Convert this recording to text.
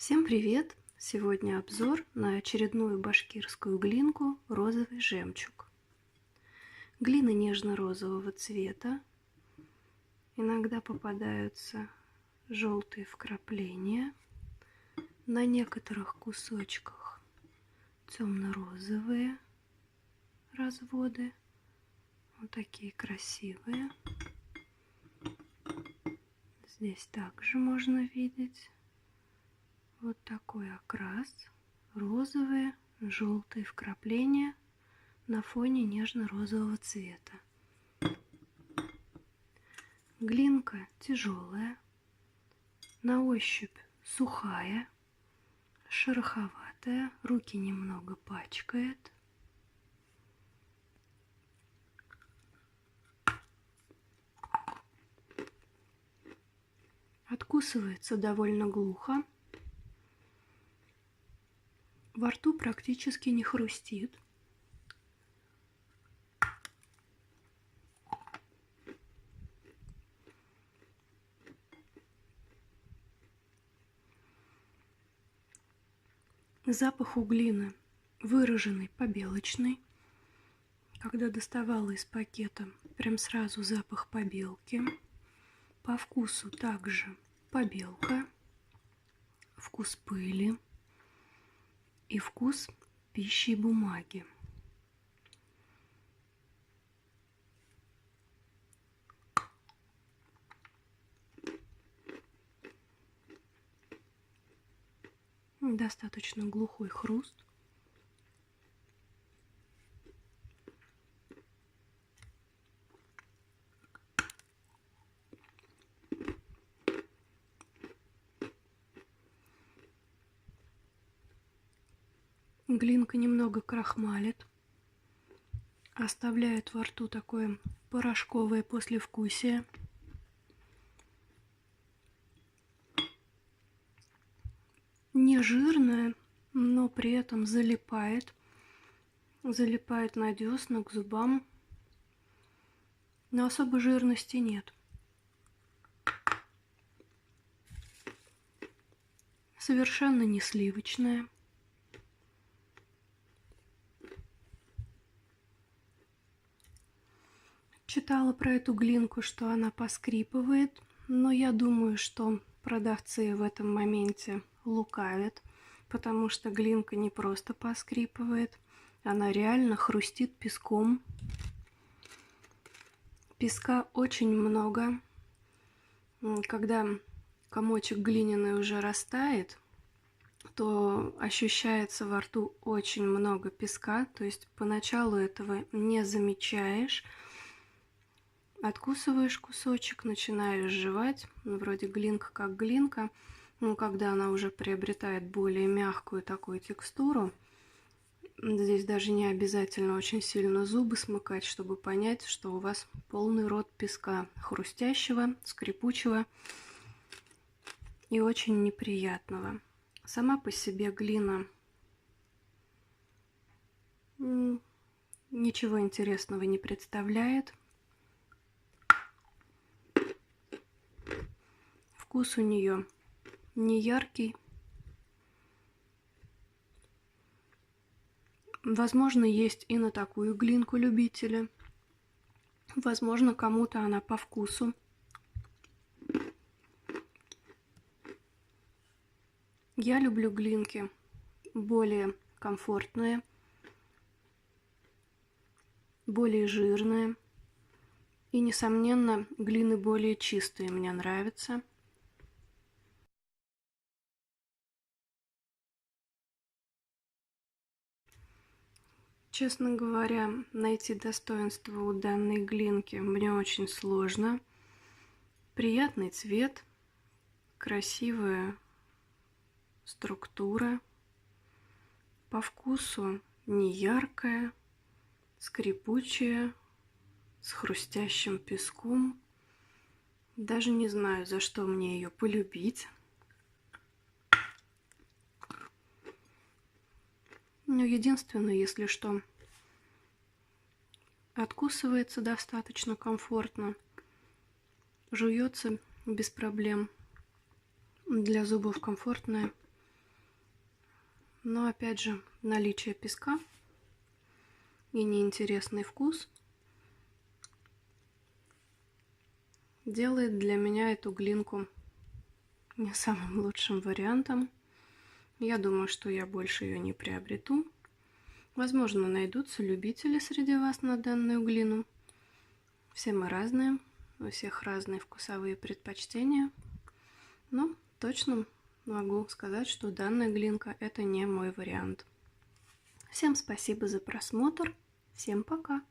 Всем привет! Сегодня обзор на очередную башкирскую глинку «Розовый жемчуг». Глина нежно-розового цвета. Иногда попадаются желтые вкрапления. На некоторых кусочках темно-розовые разводы. Вот такие красивые. Здесь также можно видеть вот такой окрас. Розовые, желтые вкрапления на фоне нежно-розового цвета. Глинка тяжелая, на ощупь сухая, шероховатая, руки немного пачкает. Откусывается довольно глухо. Во рту практически не хрустит. Запах у глины выраженный, побелочный. Когда доставала из пакета, прям сразу запах побелки. По вкусу также побелка, вкус пыли и вкус пищи и бумаги. Достаточно глухой хруст. Глинка немного крахмалит, оставляет во рту такое порошковое послевкусие. Не жирная, но при этом залипает на десна, к зубам. Но особой жирности нет. Совершенно не сливочная. Читала про эту глинку, что она поскрипывает, но я думаю, что продавцы в этом моменте лукавят, потому что глинка не просто поскрипывает, она реально хрустит песком. Песка очень много. Когда комочек глиняный уже растает, то ощущается во рту очень много песка, то есть поначалу этого не замечаешь. Откусываешь кусочек, начинаешь жевать, вроде глинка как глинка, но когда она уже приобретает более мягкую такую текстуру, здесь даже не обязательно очень сильно зубы смыкать, чтобы понять, что у вас полный рот песка, хрустящего, скрипучего и очень неприятного. Сама по себе глина ничего интересного не представляет. Вкус у нее не яркий. Возможно, есть и на такую глинку любители. Возможно, кому-то она по вкусу. Я люблю глинки более комфортные, более жирные. И, несомненно, глины более чистые мне нравятся. Честно говоря, найти достоинство у данной глинки мне очень сложно. Приятный цвет, красивая структура. По вкусу не яркая, скрипучая, с хрустящим песком. Даже не знаю, за что мне ее полюбить. Но единственное, если что, откусывается достаточно комфортно, жуется без проблем. Для зубов комфортная. Но опять же, наличие песка и неинтересный вкус делает для меня эту глинку не самым лучшим вариантом. Я думаю, что я больше ее не приобрету. Возможно, найдутся любители среди вас на данную глину. Все мы разные, у всех разные вкусовые предпочтения. Но точно могу сказать, что данная глинка это не мой вариант. Всем спасибо за просмотр. Всем пока!